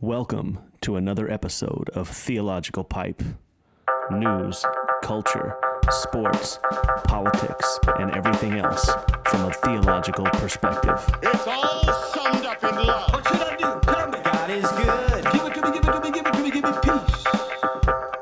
Welcome to another episode of Theological Pipe. News, culture, sports, politics, and everything else from a theological perspective. It's all summed up in love. What should I do? Tell me. God is good. Give it to me, give it to me, give it to me, give me peace.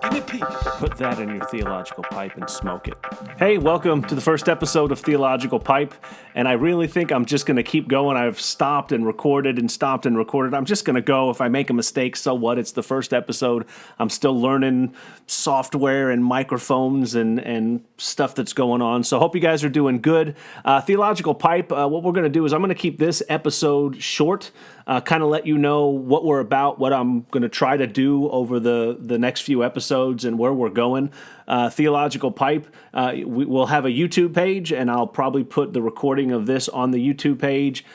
Give me peace. Put that in your theological pipe and smoke it. Hey, welcome to the first episode of Theological Pipe, and I really think I'm just going to keep going. I've stopped and recorded and stopped and recorded. I'm just going to go. If I make a mistake, so what? It's the first episode. I'm still learning software and microphones and stuff that's going on, so hope you guys are doing good. Theological Pipe, what we're going to do is I'm going to keep this episode short, kind of let you know what we're about, what I'm going to try to do over the next few episodes and where we're going. Theological Pipe, we'll have a YouTube page, and I'll probably put the recording of this on the YouTube page.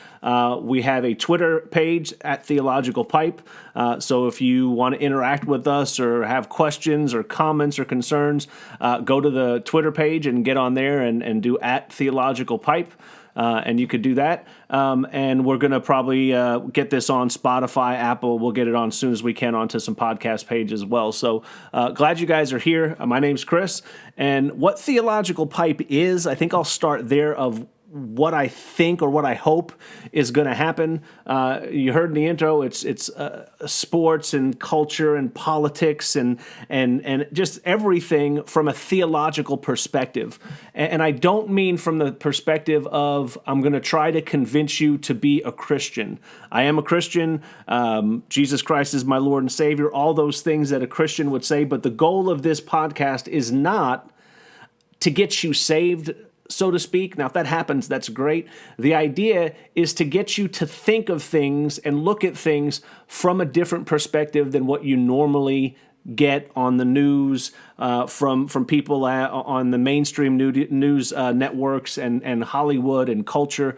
We have a Twitter page at Theological Pipe, so if you want to interact with us or have questions or comments or concerns, go to the Twitter page and get on there and do at Theological Pipe. And you could do that. And we're going to probably get this on Spotify, Apple. We'll get it on as soon as we can onto some podcast pages as well. So glad you guys are here. My name's Chris. And what Theological Pipe is, I think I'll start there of what I think or what I hope is going to happen. You heard in the intro, it's sports and culture and politics and just everything from a theological perspective. And I don't mean from the perspective of I'm going to try to convince you to be a Christian. I am a Christian. Jesus Christ is my Lord and Savior. All those things that a Christian would say. But the goal of this podcast is not to get you saved, so to speak. Now, if that happens, that's great. The idea is to get you to think of things and look at things from a different perspective than what you normally get on the news, from people on the mainstream news networks and Hollywood and culture.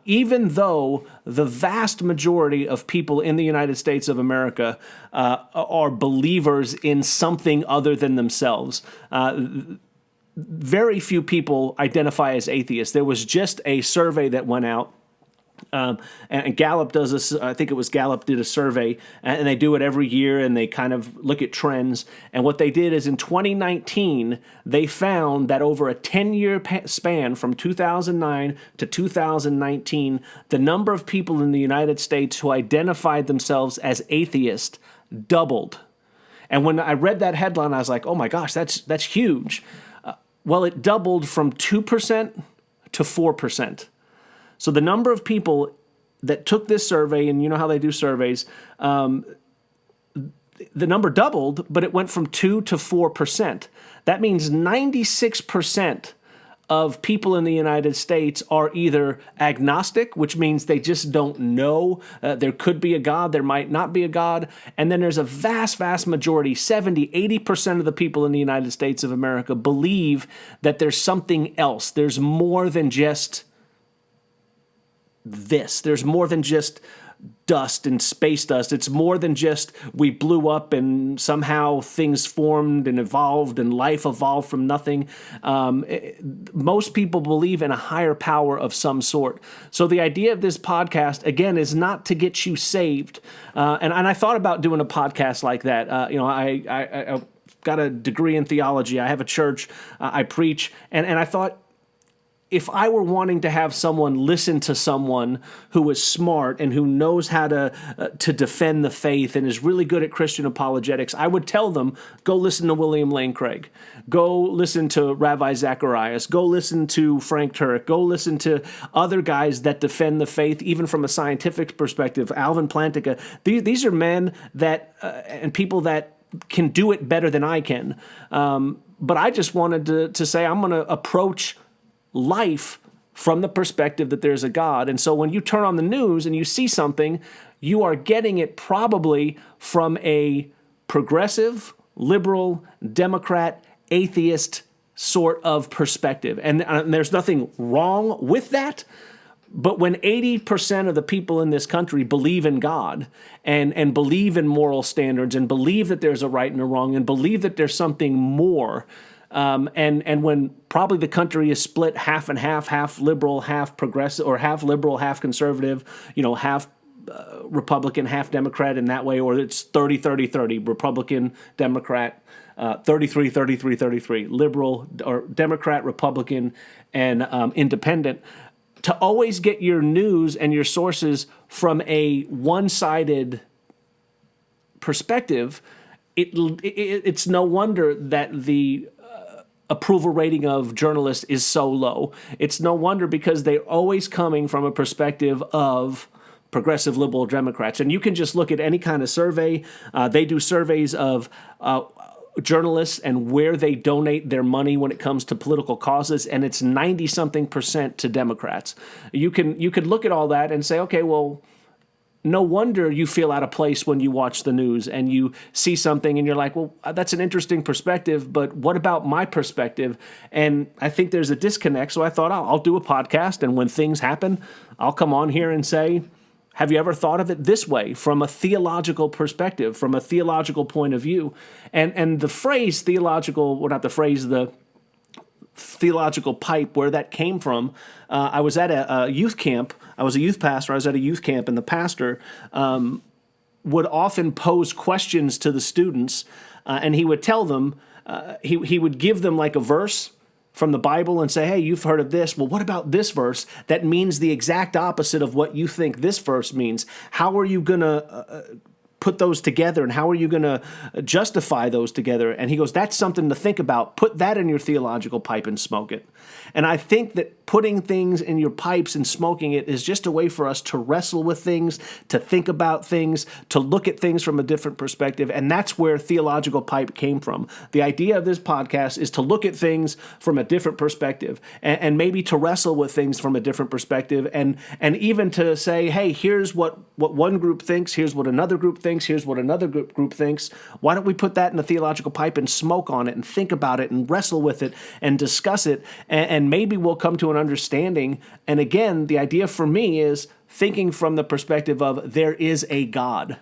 Even though the vast majority of people in the United States of America are believers in something other than themselves. Very few people identify as atheists. There was just a survey that went out, and Gallup does this. I think it was Gallup did a survey, and they do it every year, and they kind of look at trends. And what they did is in 2019, they found that over a 10-year span from 2009 to 2019, the number of people in the United States who identified themselves as atheist doubled. And when I read that headline, I was like, "Oh my gosh, that's huge." Well, it doubled from 2% to 4%. So the number of people that took this survey, and you know how they do surveys, the number doubled, but it went from 2 to 4%. That means 96% of people in the United States are either agnostic, which means they just don't know. There could be a God, there might not be a God. And then there's a vast, vast majority, 70, 80% of the people in the United States of America believe that there's something else. There's more than just this. There's more than just dust and space dust. It's more than just we blew up and somehow things formed and evolved and life evolved from nothing. Most people believe in a higher power of some sort. So the idea of this podcast, again, is not to get you saved. And I thought about doing a podcast like that. I got a degree in theology. I have a church. I preach. And I thought, if I were wanting to have someone listen to someone who is smart and who knows how to defend the faith and is really good at Christian apologetics, I would tell them, go listen to William Lane Craig. Go listen to Rabbi Zacharias. Go listen to Frank Turek. Go listen to other guys that defend the faith, even from a scientific perspective. Alvin Plantinga. These are men that and people that can do it better than I can. But I just wanted to say I'm going to approach life from the perspective that there's a God. And so when you turn on the news and you see something, you are getting it probably from a progressive, liberal, Democrat, atheist sort of perspective. And there's nothing wrong with that. But when 80% of the people in this country believe in God and believe in moral standards and believe that there's a right and a wrong and believe that there's something more, and when probably the country is split half and half liberal, half progressive, or half liberal, half conservative, half Republican, half Democrat in that way, or it's 30-30-30, Republican, Democrat, 33-33-33, liberal or Democrat, Republican, and independent, to always get your news and your sources from a one-sided perspective, it's no wonder that the approval rating of journalists is so low. It's no wonder, because they're always coming from a perspective of progressive liberal Democrats. And you can just look at any kind of survey. They do surveys of journalists and where they donate their money when it comes to political causes, and it's 90-something% to Democrats. You could look at all that and say, okay, well, no wonder you feel out of place when you watch the news and you see something and you're like, well, that's an interesting perspective, but what about my perspective? And I think there's a disconnect. So I thought, I'll do a podcast, and when things happen, I'll come on here and say, have you ever thought of it this way, from a theological perspective, from a theological point of view? And the phrase theological, well, not the phrase, the theological pipe, where that came from, I was at a youth camp. I was a youth pastor. I was at a youth camp, and the pastor would often pose questions to the students, and he would tell them, he would give them like a verse from the Bible and say, hey, you've heard of this. Well, what about this verse that means the exact opposite of what you think this verse means? How are you going to put those together, and how are you going to justify those together? And he goes, that's something to think about. Put that in your theological pipe and smoke it. And I think that putting things in your pipes and smoking it is just a way for us to wrestle with things, to think about things, to look at things from a different perspective. And that's where theological pipe came from. The idea of this podcast is to look at things from a different perspective, and maybe to wrestle with things from a different perspective, and even to say, hey, here's what one group thinks, here's what another group thinks, here's what another group thinks. Why don't we put that in the theological pipe and smoke on it and think about it and wrestle with it and discuss it, and maybe we'll come to an understanding. And again, the idea for me is thinking from the perspective of there is a God.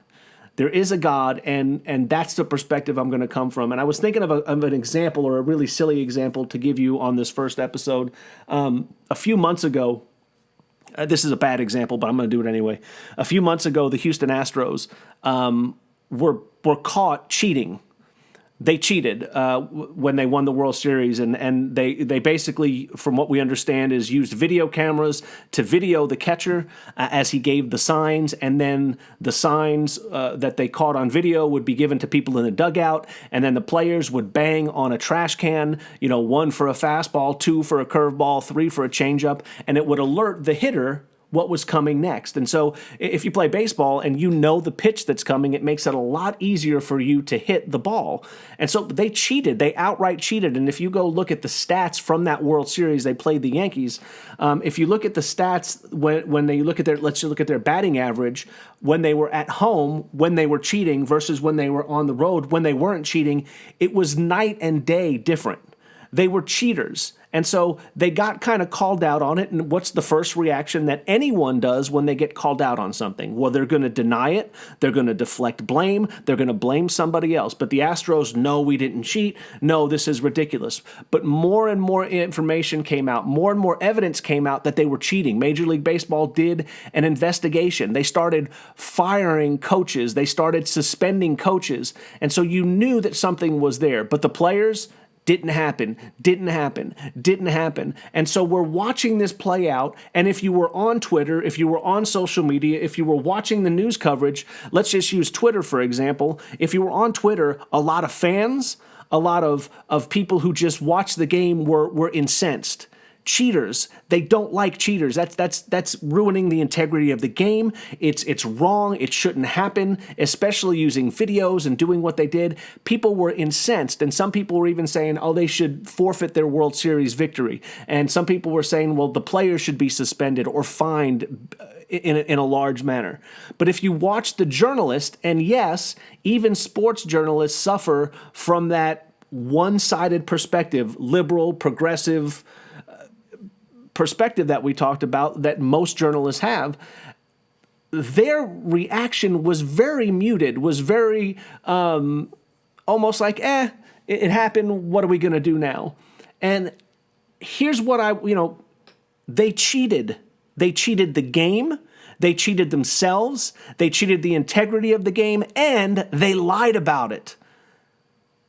There is a God, and that's the perspective I'm going to come from. And I was thinking of an example, or a really silly example, to give you on this first episode. A few months ago, this is a bad example, but I'm going to do it anyway. A few months ago, the Houston Astros were caught cheating. They cheated when they won the World Series, and they basically, from what we understand, is used video cameras to video the catcher as he gave the signs, and then the signs that they caught on video would be given to people in the dugout, and then the players would bang on a trash can, 1 for a fastball, 2 for a curveball, 3 for a changeup, and it would alert the hitter what was coming next. And so if you play baseball and you know the pitch that's coming, it makes it a lot easier for you to hit the ball. And so they cheated. They outright cheated. And if you go look at the stats from that World Series, they played the Yankees. If you look at the stats when they look at let's just look at their batting average, when they were at home, when they were cheating versus when they were on the road, when they weren't cheating, it was night and day different. They were cheaters. And so they got kind of called out on it. And what's the first reaction that anyone does when they get called out on something? Well, they're going to deny it. They're going to deflect blame. They're going to blame somebody else. But the Astros, no, we didn't cheat. No, this is ridiculous. But more and more information came out. More and more evidence came out that they were cheating. Major League Baseball did an investigation. They started firing coaches. They started suspending coaches. And so you knew that something was there. But the players, didn't happen. And so we're watching this play out. And if you were on Twitter, if you were on social media, if you were watching the news coverage, let's just use Twitter, for example. If you were on Twitter, a lot of fans, a lot of people who just watched the game were incensed. Cheaters, they don't like cheaters. That's ruining the integrity of the game. It's wrong. It shouldn't happen, especially using videos and doing what they did. People were incensed, and some people were even saying, oh, they should forfeit their World Series victory. And some people were saying, well, the players should be suspended or fined in a large manner. But if you watch the journalist, and yes, even sports journalists suffer from that one-sided perspective, liberal, progressive perspective that we talked about that most journalists have, their reaction was very muted, was very almost like, it happened, what are we going to do now? And here's what they cheated. They cheated the game. they cheated themselves, they cheated the integrity of the game, and they lied about it.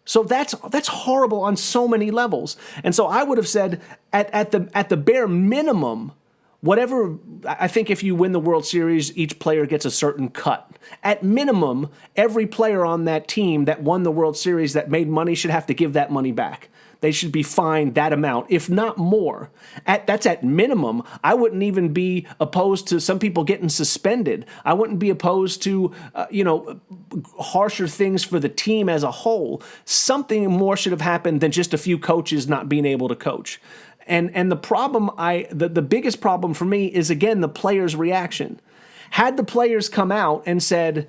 So that's horrible on so many levels. And so I would have said at the bare minimum, whatever, I think if you win the World Series, each player gets a certain cut. At minimum, every player on that team that won the World Series that made money should have to give that money back. They should be fined that amount, if not more. That's at minimum. I wouldn't even be opposed to some people getting suspended. I wouldn't be opposed to, harsher things for the team as a whole. Something more should have happened than just a few coaches not being able to coach. And the problem, the biggest problem for me is, again, the players' reaction. Had the players come out and said,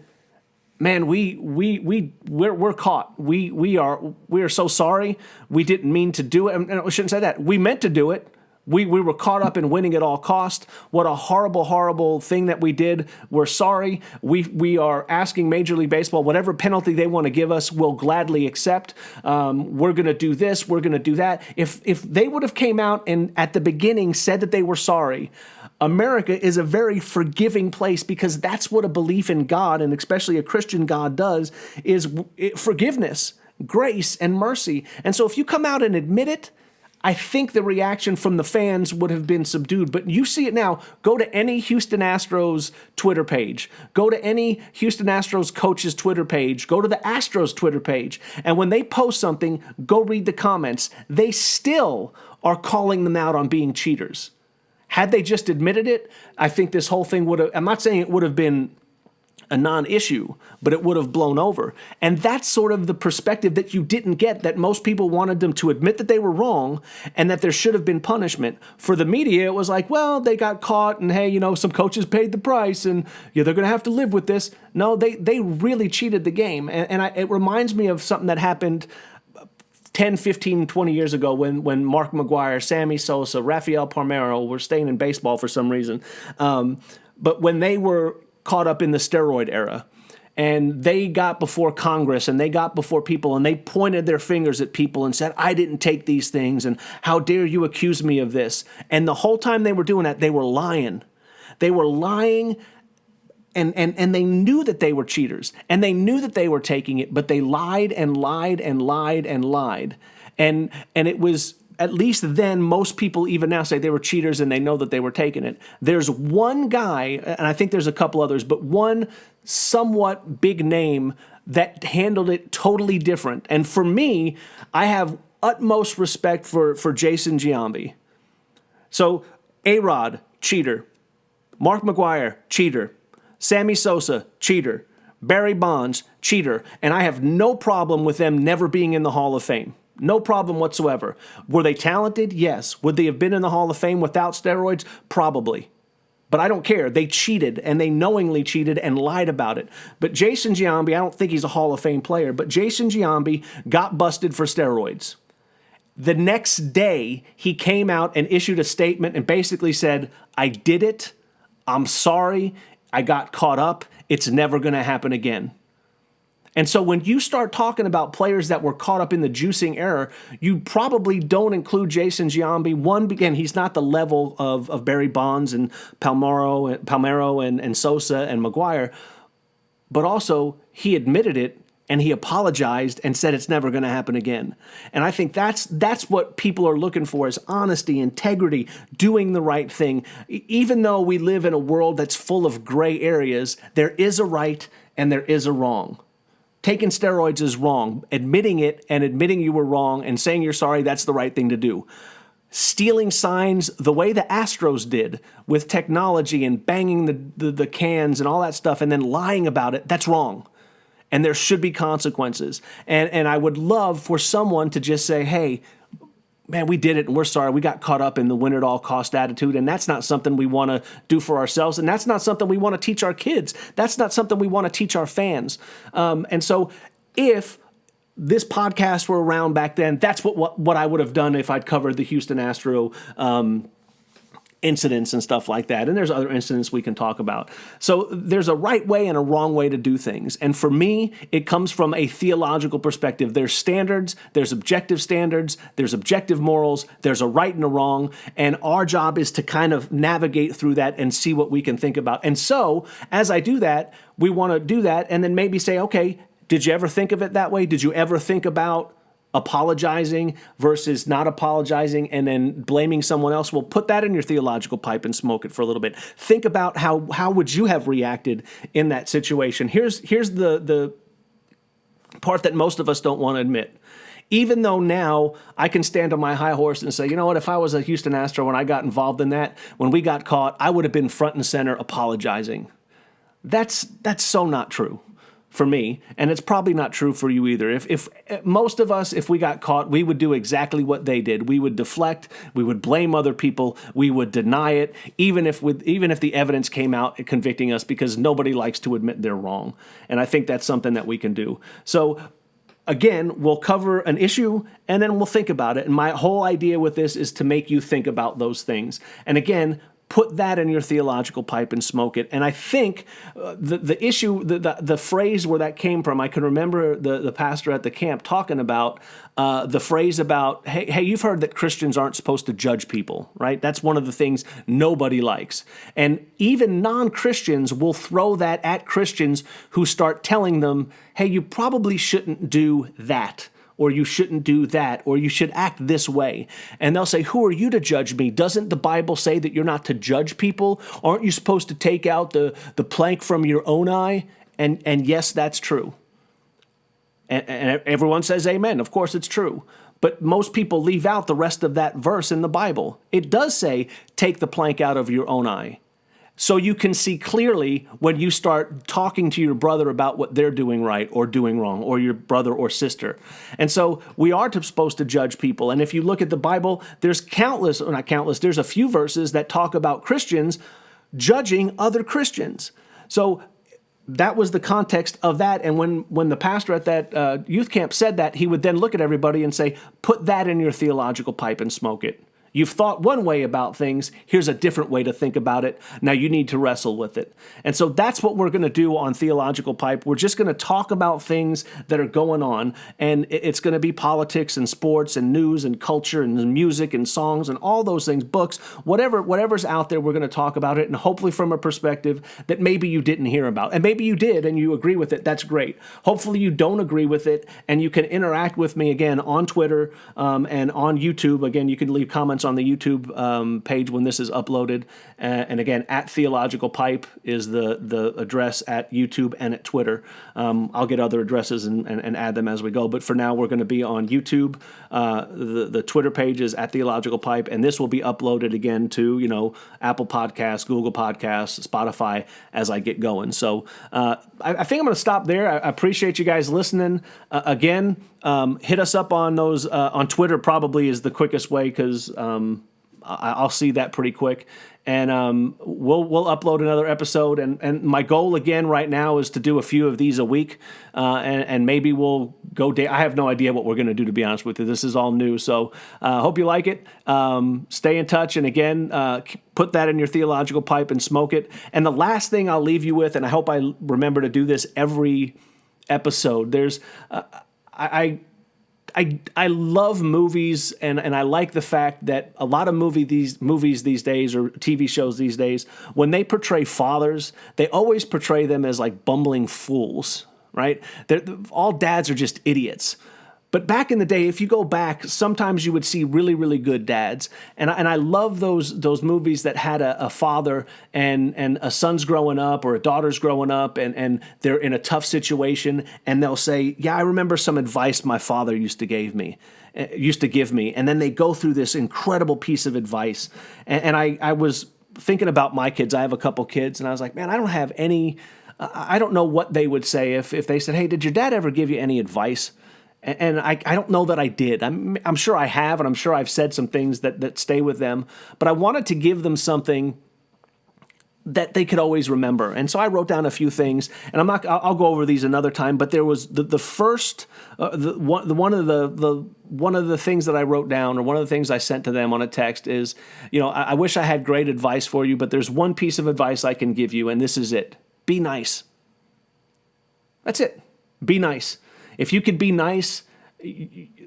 "Man, we're caught. We are so sorry. We didn't mean to do it." And I shouldn't say that. We meant to do it. We were caught up in winning at all cost. What a horrible, horrible thing that we did. We're sorry. We are asking Major League Baseball, whatever penalty they want to give us, we'll gladly accept. We're going to do this. We're going to do that. If they would have came out and at the beginning said that they were sorry, America is a very forgiving place, because that's what a belief in God, and especially a Christian God, does, is forgiveness, grace, and mercy. And so if you come out and admit it, I think the reaction from the fans would have been subdued. But you see it now. Go to any Houston Astros Twitter page. Go to any Houston Astros coach's Twitter page. Go to the Astros Twitter page. And when they post something, go read the comments. They still are calling them out on being cheaters. Had they just admitted it, I think this whole thing would have, I'm not saying it would have been a non-issue, but it would have blown over. And that's sort of the perspective that you didn't get, that most people wanted them to admit that they were wrong and that there should have been punishment. For the media, it was like, well, they got caught and hey, some coaches paid the price and they're going to have to live with this. No, they really cheated the game. It reminds me of something that happened 10, 15, 20 years ago when Mark McGwire, Sammy Sosa, Rafael Palmeiro were staying in baseball for some reason. But when they were caught up in the steroid era, and they got before Congress and they got before people and they pointed their fingers at people and said, "I didn't take these things, and how dare you accuse me of this?" And the whole time they were doing that, they were lying. They were lying. And they knew that they were cheaters, and they knew that they were taking it, but they lied and lied and lied and lied. And it was, at least then, most people even now say they were cheaters and they know that they were taking it. There's one guy, and I think there's a couple others, but one somewhat big name that handled it totally different. And for me, I have utmost respect for Jason Giambi. So, A-Rod, cheater. Mark McGwire, cheater. Sammy Sosa, cheater. Barry Bonds, cheater. And I have no problem with them never being in the Hall of Fame. No problem whatsoever. Were they talented? Yes. Would they have been in the Hall of Fame without steroids? Probably. But I don't care. They cheated, and they knowingly cheated and lied about it. But Jason Giambi, I don't think he's a Hall of Fame player, but Jason Giambi got busted for steroids. The next day, he came out and issued a statement and basically said, "I did it. I'm sorry. I got caught up. It's never going to happen again." And so when you start talking about players that were caught up in the juicing error, you probably don't include Jason Giambi. One, again, he's not the level of Barry Bonds and Palmeiro and Sosa and McGwire, but also he admitted it and he apologized and said it's never going to happen again. And I think that's what people are looking for, is honesty, integrity, doing the right thing. Even though we live in a world that's full of gray areas, there is a right and there is a wrong. Taking steroids is wrong. Admitting it and admitting you were wrong and saying you're sorry, that's the right thing to do. Stealing signs the way the Astros did with technology and banging the cans and all that stuff and then lying about it, that's wrong. And there should be consequences. And I would love for someone to just say, "Hey, man, we did it and we're sorry. We got caught up in the win at all cost attitude, and that's not something we want to do for ourselves, and that's not something we want to teach our kids. That's not something we want to teach our fans." And so if this podcast were around back then, that's what I would have done if I'd covered the Houston Astro incidents and stuff like that. And there's other incidents we can talk about. So there's a right way and a wrong way to do things. And for me, it comes from a theological perspective. There's standards, there's objective standards, there's objective morals, there's a right and a wrong. And our job is to kind of navigate through that and see what we can think about. And so as I do that, we want to do that and then maybe say, okay, did you ever think of it that way? Did you ever think about apologizing versus not apologizing and then blaming someone else? Well, put that in your theological pipe and smoke it for a little bit. Think about how would you have reacted in that situation. Here's the part that most of us don't want to admit. Even though now I can stand on my high horse and say, you know what, if I was a Houston Astro when I got involved in that, when we got caught, I would have been front and center apologizing. That's so not true for me, and it's probably not true for you either. If most of us, if we got caught, we would do exactly what they did. We would deflect, we would blame other people, we would deny it, even if the evidence came out convicting us, because nobody likes to admit they're wrong. And I think that's something that we can do. So again, we'll cover an issue and then we'll think about it. And my whole idea with this is to make you think about those things. And again, put that in your theological pipe and smoke it. And I think the issue, the phrase where that came from, I can remember the pastor at the camp talking about the phrase about, hey, you've heard that Christians aren't supposed to judge people, right? That's one of the things nobody likes. And even non-Christians will throw that at Christians who start telling them, hey, you probably shouldn't do that, or you shouldn't do that, or you should act this way. And they'll say, who are you to judge me? Doesn't the Bible say that you're not to judge people? Aren't you supposed to take out the plank from your own eye? And yes, that's true. And everyone says amen. Of course it's true. But most people leave out the rest of that verse in the Bible. It does say, take the plank out of your own eye. So you can see clearly when you start talking to your brother about what they're doing right or doing wrong, or your brother or sister. And so we are supposed to judge people. And if you look at the Bible, there's there's a few verses that talk about Christians judging other Christians. So that was the context of that. And when the pastor at that youth camp said that, he would then look at everybody and say, put that in your theological pipe and smoke it. You've thought one way about things. Here's a different way to think about it. Now you need to wrestle with it. And so that's what we're going to do on Theological Pipe. We're just going to talk about things that are going on. And it's going to be politics and sports and news and culture and music and songs and all those things, books, whatever's out there, we're going to talk about it. And hopefully from a perspective that maybe you didn't hear about. And maybe you did and you agree with it. That's great. Hopefully you don't agree with it and you can interact with me again on Twitter and on YouTube. Again, you can leave comments on the YouTube page when this is uploaded. And again, at Theological Pipe is the address at YouTube and at Twitter. I'll get other addresses and add them as we go. But for now, we're going to be on YouTube. The Twitter page is at Theological Pipe, and this will be uploaded again to, Apple Podcasts, Google Podcasts, Spotify as I get going. So I think I'm going to stop there. I appreciate you guys listening. Again, hit us up on those on Twitter. Probably is the quickest way because I'll see that pretty quick, and we'll upload another episode. And my goal again right now is to do a few of these a week, and maybe we'll go. I have no idea what we're going to do, to be honest with you. This is all new, so hope you like it. Stay in touch, and again, put that in your theological pipe and smoke it. And the last thing I'll leave you with, and I hope I remember to do this every episode. There's I love movies, and I like the fact that a lot of movies these days, or TV shows these days, when they portray fathers, they always portray them as like bumbling fools, right? All dads are just idiots. But back in the day, if you go back, sometimes you would see really, really good dads. And I love those movies that had a father and a son's growing up or a daughter's growing up and they're in a tough situation and they'll say, yeah, I remember some advice my father used to give me. And then they go through this incredible piece of advice. And I was thinking about my kids. I have a couple kids and I was like, man, I don't have any, I don't know what they would say if they said, hey, did your dad ever give you any advice? And I don't know that I did. I'm sure I have, and I'm sure I've said some things that stay with them. But I wanted to give them something that they could always remember. And so I wrote down a few things, and I'll go over these another time, but there was the first, one of the things that I wrote down, or one of the things I sent to them on a text is, I wish I had great advice for you, but there's one piece of advice I can give you, and this is it. Be nice. That's it. Be nice. If you could be nice,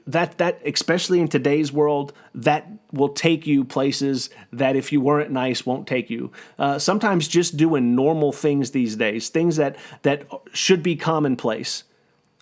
that especially in today's world, that will take you places that if you weren't nice won't take you. Sometimes just doing normal things these days, things that should be commonplace,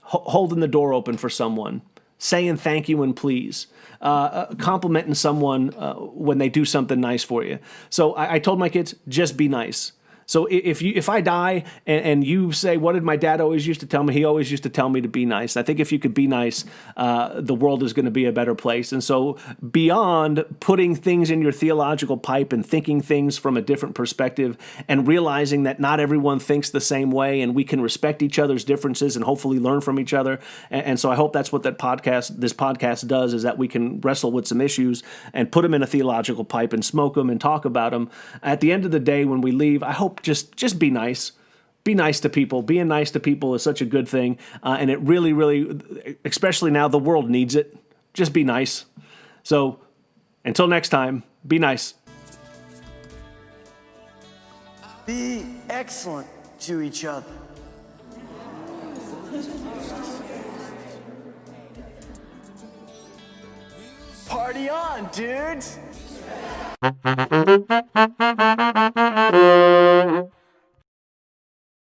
holding the door open for someone, saying thank you and please, complimenting someone when they do something nice for you. So I told my kids, just be nice. So if I die and you say, what did my dad always used to tell me? He always used to tell me to be nice. I think if you could be nice, the world is going to be a better place. And so beyond putting things in your theological pipe and thinking things from a different perspective and realizing that not everyone thinks the same way and we can respect each other's differences and hopefully learn from each other. And so I hope that's what this podcast does, is that we can wrestle with some issues and put them in a theological pipe and smoke them and talk about them. At the end of the day, when we leave, I hope just be nice. Be nice to people. Being nice to people is such a good thing. And it really, really, especially now, the world needs it. Just be nice. So until next time, be nice. Be excellent to each other. Party on, dudes!